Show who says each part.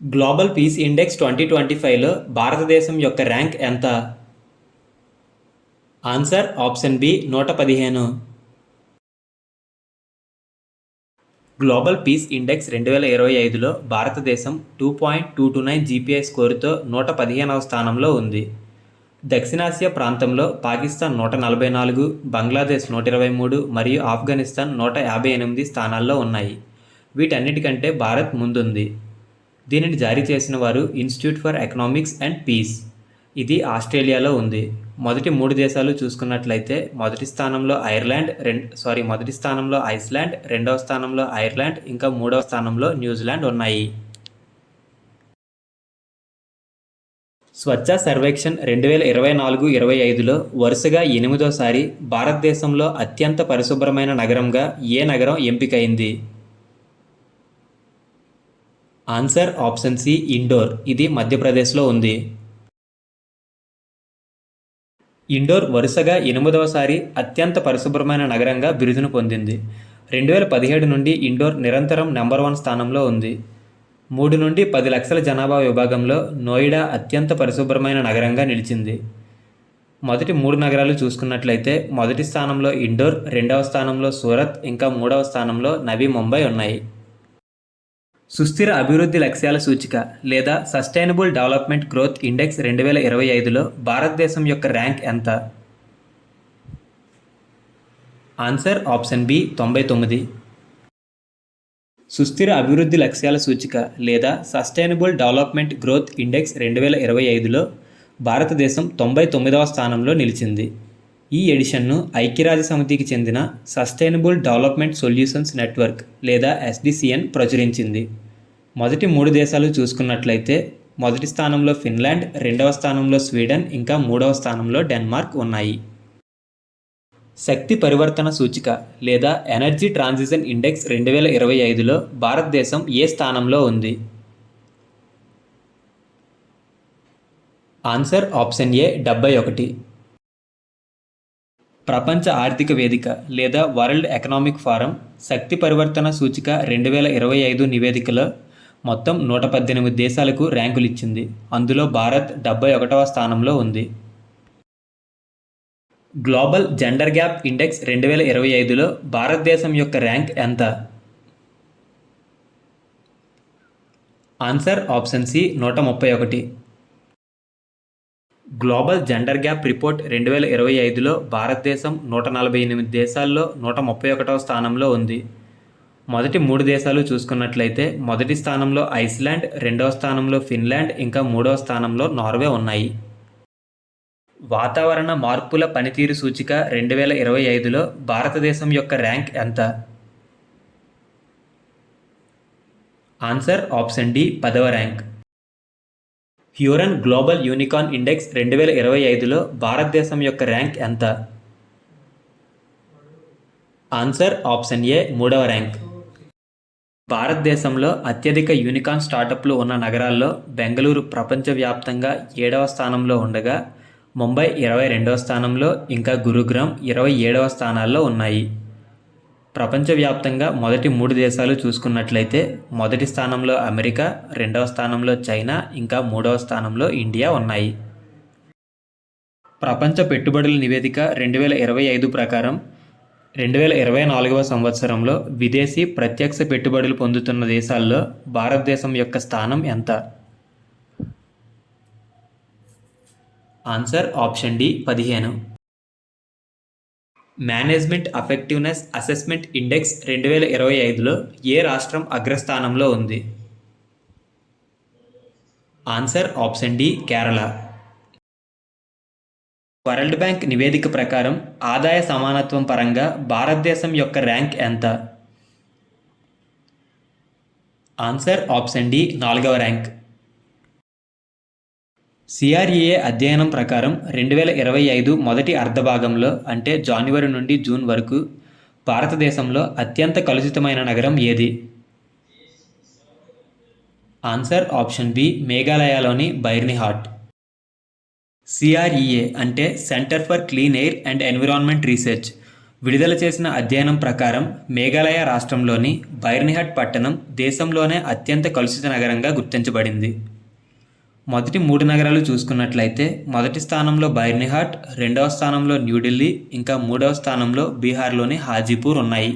Speaker 1: Global peace index 2025లో భారతదేశం యొక్క ర్యాంక్ ఎంత? Answer option B 115. Global peace index 2025లో భారతదేశం 2.229 జీపీఐ స్కోరుతో 115వ స్థానంలో ఉంది. దక్షిణాసియా ప్రాంతంలో పాకిస్తాన్ 144, బంగ్లాదేశ్ 123 మరియు ఆఫ్ఘనిస్తాన్ 158 స్థానాల్లో ఉన్నాయి. వీటన్నిటికంటే భారత్ ముందుంది. దీనిని జారీ చేసిన వారు institute for economics and peace. ఇది ఆస్ట్రేలియాలో ఉంది. మొదటి 3 దేశాలు చూసుకున్నట్లయితే మొదటి స్థానంలో ఐస్లాండ్, రెండవ స్థానంలో ఐర్లాండ్, ఇంకా మూడవ స్థానంలో న్యూజిలాండ్ ఉన్నాయి. స్వచ్ఛ సర్వేక్షణ్ 2024-25లో వరుసగా 8వసారి భారతదేశంలో అత్యంత పరిశుభ్రమైన నగరంగా ఏ నగరం ఎంపికైంది? Answer option C Indore. ఇది మధ్యప్రదేశ్లో ఉంది. ఇండోర్ వరుసగా 8వసారి అత్యంత పరిశుభ్రమైన నగరంగా బిరుదును పొందింది. 2017 నుండి ఇండోర్ నిరంతరం నెంబర్ 1 స్థానంలో ఉంది. 3 నుండి 10 లక్షల జనాభా విభాగంలో నోయిడా అత్యంత పరిశుభ్రమైన నగరంగా నిలిచింది. మొదటి 3 నగరాలు చూసుకున్నట్లయితే మొదటి స్థానంలో ఇండోర్, రెండవ స్థానంలో సూరత్, ఇంకా మూడవ స్థానంలో నవీ ముంబై ఉన్నాయి. సుస్థిర అభివృద్ధి లక్ష్యాల సూచిక లేదా సస్టైనబుల్ డెవలప్మెంట్ గ్రోత్ ఇండెక్స్ 2025లో భారతదేశం యొక్క ర్యాంక్ ఎంత? Answer option B 99. సుస్థిర అభివృద్ధి లక్ష్యాల సూచిక లేదా సస్టైనబుల్ డెవలప్మెంట్ గ్రోత్ ఇండెక్స్ 2025లో భారతదేశం 99వ స్థానంలో నిలిచింది. ఈ ఎడిషన్ను ఐక్యరాజ్య సమితికి చెందిన సస్టైనబుల్ డెవలప్మెంట్ సొల్యూషన్స్ నెట్వర్క్ లేదా SDCN ప్రచురించింది. మొదటి 3 దేశాలు చూసుకున్నట్లయితే మొదటి స్థానంలో ఫిన్లాండ్, రెండవ స్థానంలో స్వీడన్, ఇంకా మూడవ స్థానంలో డెన్మార్క్ ఉన్నాయి. శక్తి పరివర్తన సూచిక లేదా ఎనర్జీ ట్రాన్సిషన్ ఇండెక్స్ 2025లో భారతదేశం ఏ స్థానంలో ఉంది? Answer option A 71. ప్రపంచ ఆర్థిక వేదిక లేదా వరల్డ్ ఎకనామిక్ ఫోరం శక్తి పరివర్తన సూచిక 2025 నివేదికలో మొత్తం 118 దేశాలకు ర్యాంకులిచ్చింది. అందులో భారత్ 71వ స్థానంలో ఉంది. గ్లోబల్ జెండర్ గ్యాప్ ఇండెక్స్ 2025లో భారతదేశం యొక్క ర్యాంక్ ఎంత? Answer option C 131. Global gender gap report 2025లో భారతదేశం 148 దేశాల్లో 131వ స్థానంలో ఉంది. మొదటి 3 దేశాలు చూసుకున్నట్లయితే మొదటి స్థానంలో ఐస్లాండ్, రెండవ స్థానంలో ఫిన్లాండ్, ఇంకా మూడవ స్థానంలో నార్వే ఉన్నాయి. వాతావరణ మార్పుల పనితీరు సూచిక 2025లో భారతదేశం యొక్క ర్యాంక్ ఎంత? ఆన్సర్ ఆప్షన్ డి 10వ ర్యాంక్. హ్యూరన్ గ్లోబల్ యూనికార్న్ ఇండెక్స్ 2025లో భారతదేశం యొక్క ర్యాంక్ ఎంత? ఆన్సర్ ఆప్షన్ ఏ 3వ ర్యాంక్. భారతదేశంలో అత్యధిక యూనికార్న్ స్టార్టప్లు ఉన్న నగరాల్లో బెంగళూరు ప్రపంచవ్యాప్తంగా 7వ స్థానంలో ఉండగా ముంబై 22వ స్థానంలో, ఇంకా గురుగ్రామ్ 27వ స్థానాల్లో ఉన్నాయి. ప్రపంచవ్యాప్తంగా మొదటి 3 దేశాలు చూసుకున్నట్లయితే మొదటి స్థానంలో అమెరికా, రెండవ స్థానంలో చైనా, ఇంకా మూడవ స్థానంలో ఇండియా ఉన్నాయి. ప్రపంచ పెట్టుబడుల నివేదిక 2025 ప్రకారం 2024వ సంవత్సరంలో విదేశీ ప్రత్యక్ష పెట్టుబడులు పొందుతున్న దేశాల్లో భారతదేశం యొక్క స్థానం ఎంత? Answer option D 15. Management effectiveness assessment index 2025లో ఏ రాష్ట్రం అగ్రస్థానంలో ఉంది? Answer option D Kerala. World Bank నివేదిక ప్రకారం ఆదాయ సమానత్వం పరంగా భారతదేశం యొక్క ర్యాంక్ ఎంత? ఆన్సర్ ఆప్షన్ డి 4వ ర్యాంక్. CREA అధ్యయనం ప్రకారం 2025 మొదటి అర్ధభాగంలో అంటే జనవరి నుండి జూన్ వరకు భారతదేశంలో అత్యంత కలుషితమైన నగరం ఏది? ఆన్సర్ ఆప్షన్ బి మేఘాలయలోని బైర్నిహాట్. CREA అంటే Centre for Clean Air and Environment Research విడుదల చేసిన అధ్యయనం ప్రకారం మేఘాలయ రాష్ట్రంలోని బైర్నిహట్ పట్టణం దేశంలోనే అత్యంత కలుషిత నగరంగా గుర్తించబడింది. మొదటి 3 నగరాలు చూసుకున్నట్లయితే మొదటి స్థానంలో బైర్నిహాట్, రెండవ స్థానంలో న్యూఢిల్లీ, ఇంకా 3వ స్థానంలో బీహార్లోని హాజీపూర్ ఉన్నాయి.